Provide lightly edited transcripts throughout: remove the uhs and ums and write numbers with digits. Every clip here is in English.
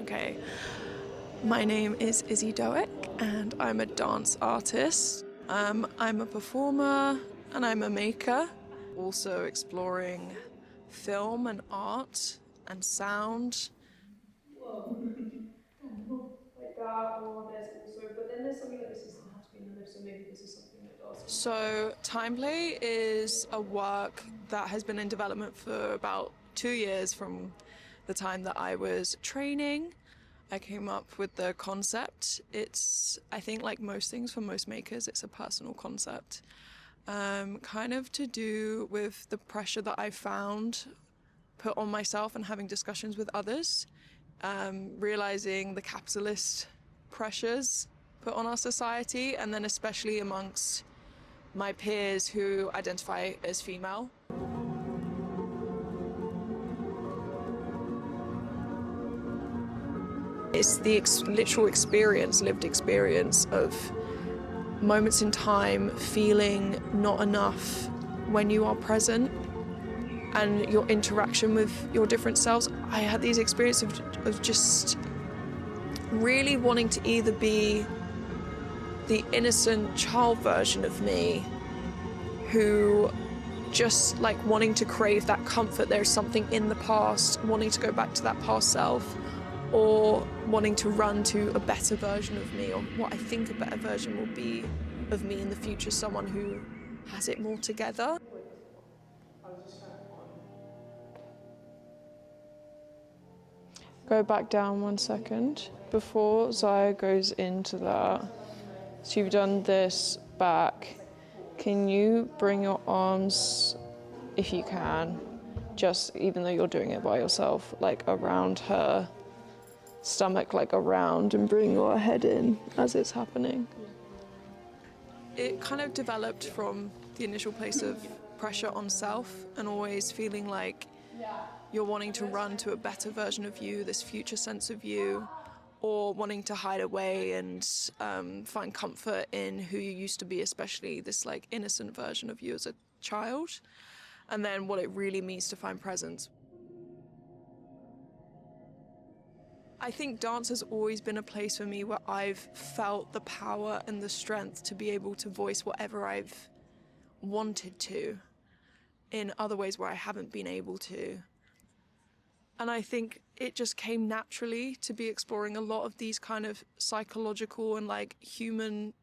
Okay. My name is Izzy Doick and I'm a dance artist. I'm a performer and I'm a maker. Also exploring film and art and sound. Like that, or there's also, but then there's something that this doesn't have to be in the lift, so maybe this is something that does. So Timeplay is a work that has been in development for about 2 years from the time that I was training. I came up with the concept. It's, I think like most things for most makers, it's a personal concept. Kind of to do with the pressure that I found put on myself and having discussions with others. Realizing the capitalist pressures put on our society, and then especially amongst my peers who identify as female. It's the literal experience, lived experience of moments in time feeling not enough when you are present, and your interaction with your different selves. I had these experiences of just really wanting to either be the innocent child version of me who just like wanting to crave that comfort. There's something in the past, wanting to go back to that past self, or wanting to run to a better version of me, or what I think a better version will be of me in the future, someone who has it more together. Go back down 1 second. Before Zia goes into that, so you've done this back. Can you bring your arms, if you can, just even though you're doing it by yourself, like around her stomach, like around, and bring your head in as it's happening? It kind of developed from the initial place of pressure on self and always feeling like you're wanting to run to a better version of you, this future sense of you, or wanting to hide away and find comfort in who you used to be, especially this like innocent version of you as a child, and then what it really means to find presence. I think dance has always been a place for me where I've felt the power and the strength to be able to voice whatever I've wanted to in other ways where I haven't been able to. And I think it just came naturally to be exploring a lot of these kind of psychological and like human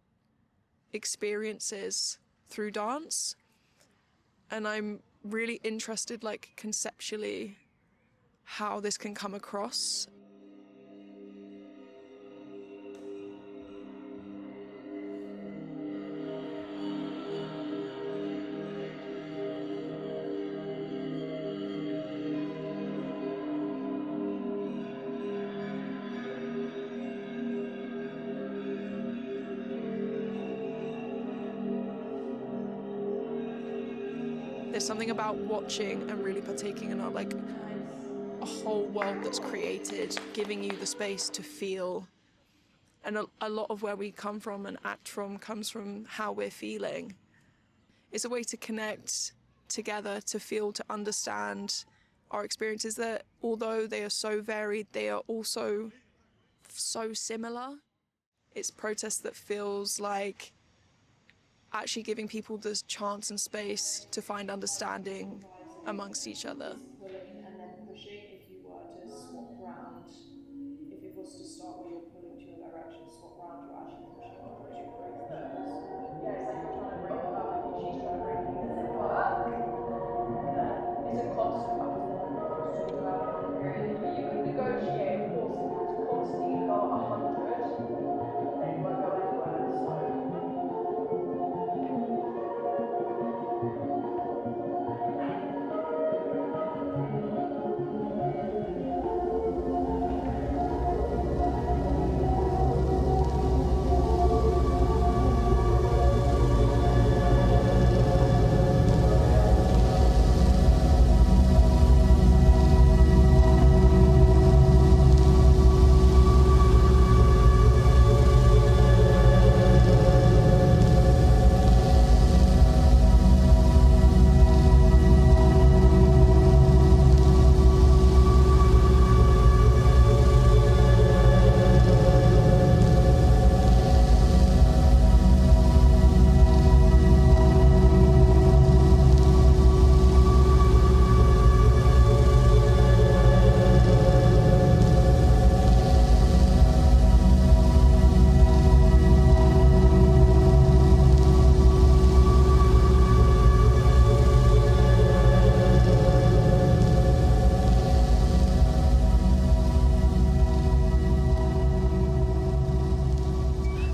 experiences through dance. And I'm really interested, like conceptually, how this can come across. There's something about watching and really partaking in a whole world that's created, giving you the space to feel. And a lot of where we come from and act from comes from how we're feeling. It's a way to connect together, to feel, to understand our experiences that, although they are so varied, they are also so similar. It's protest that feels like actually giving people this chance and space to find understanding amongst each other. Pulling and then pushing. If you were to swap round, if it was to start where you're pulling to your direction, swap round, you're actually pushing towards your growth zones. Yeah, it's like you're trying to bring her back and she's trying to bring you back. Yeah. It's a constant back and forth across to throughout a long period. But you can negotiate, of course, if you have to constantly go 100, then you won't go anywhere. So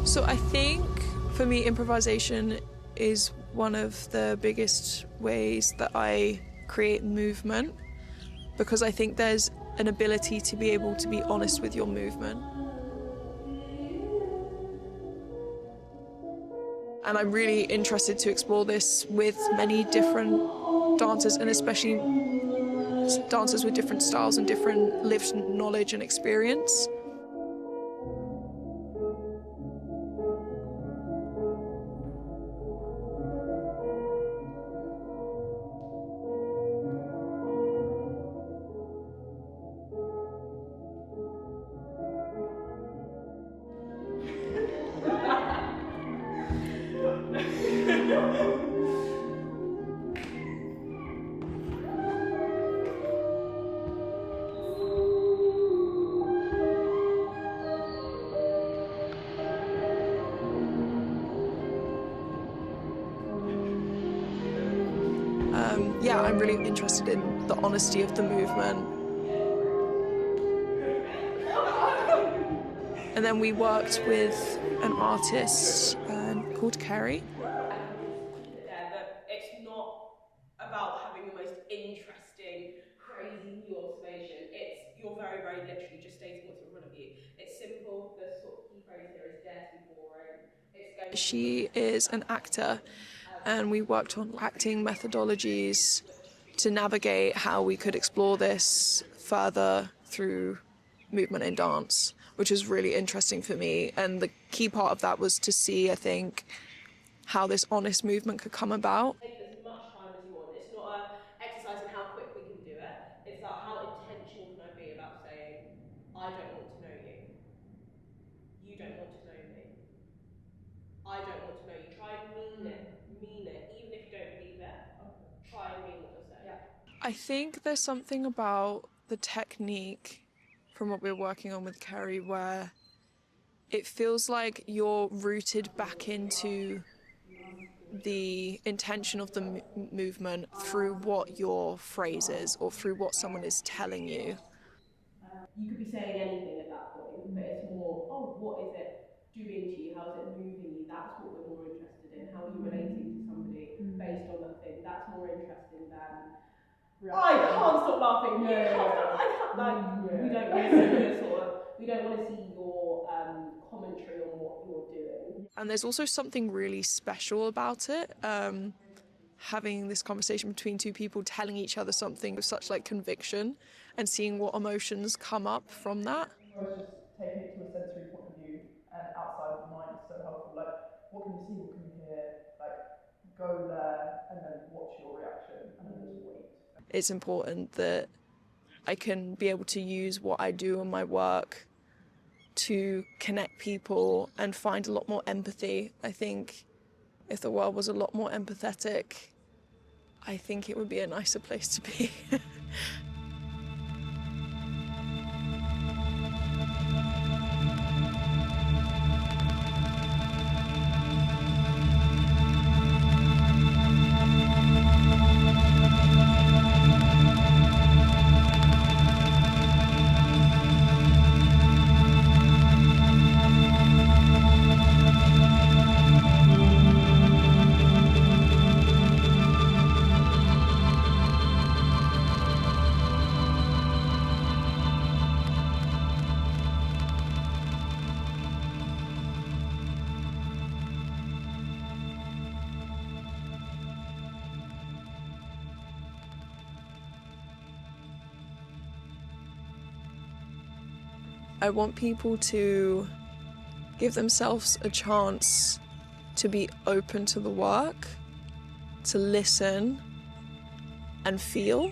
So I think for me, improvisation is one of the biggest ways that I create movement, because I think there's an ability to be able to be honest with your movement. And I'm really interested to explore this with many different dancers, and especially dancers with different styles and different lived knowledge and experience. Yeah, I'm really interested in the honesty of the movement. And then we worked with an artist called Keri. That it's not about having the most interesting, crazy new observation. It's, you're very, very literally just stating what's in front of you. It's simple. The sort of key phrase here is dare to be boring. She is an actor, and we worked on acting methodologies to navigate how we could explore this further through movement and dance, which is really interesting for me. And the key part of that was to see, I think, how this honest movement could come about. Take as much time as you want. It's not an exercise in how quick we can do it. It's like, how intentional can I be about saying, I don't want to know you. You don't want to know me. I don't want to know you. Try and mean it, even if you don't believe it. Try and mean what you're saying. Yeah. I think there's something about the technique from what we're working on with Keri where it feels like you're rooted back into the intention of the movement through what your phrase is or through what someone is telling you. You could be saying anything at that point, but it's more, oh, what is it doing to you? How is it moving you? That's what we're more interested in. How are you relating to somebody based on that thing? That's more interesting than, I can't stop laughing. You can't stop. I can't. Like, we don't want to see your sort of, we don't want to see your commentary on what you're doing. And there's also something really special about it. Having this conversation between two people telling each other something with such like conviction and seeing what emotions come up from that. I was just taking it to a sensory point of view and outside of the mind is so helpful. Like, what can you see, what can you hear? Like, go there and then watch your reaction and then just wait. It's important that I can be able to use what I do in my work to connect people and find a lot more empathy. I think if the world was a lot more empathetic, I think it would be a nicer place to be. I want people to give themselves a chance to be open to the work, to listen and feel.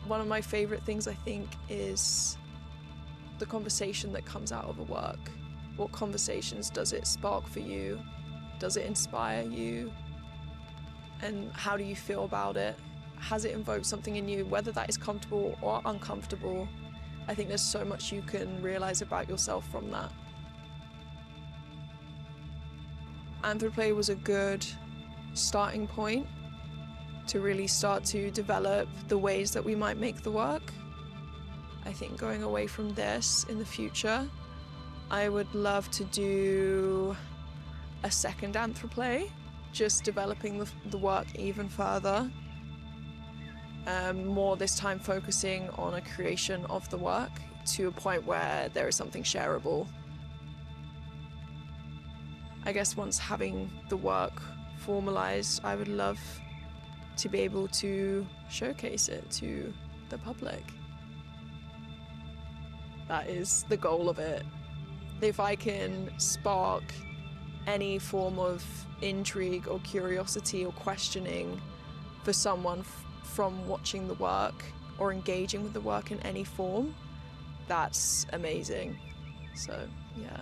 One of my favorite things, I think, is the conversation that comes out of a work. What conversations does it spark for you? Does it inspire you? And how do you feel about it? Has it invoked something in you, whether that is comfortable or uncomfortable? I think there's so much you can realize about yourself from that. Anthroplay was a good starting point. to really start to develop the ways that we might make the work. I think going away from this in the future, I would love to do a second Anthroplay, just developing the work even further. More this time focusing on a creation of the work to a point where there is something shareable. I guess once having the work formalized, I would love to be able to showcase it to the public. That is the goal of it. If I can spark any form of intrigue or curiosity or questioning for someone from watching the work or engaging with the work in any form, that's amazing. So, yeah.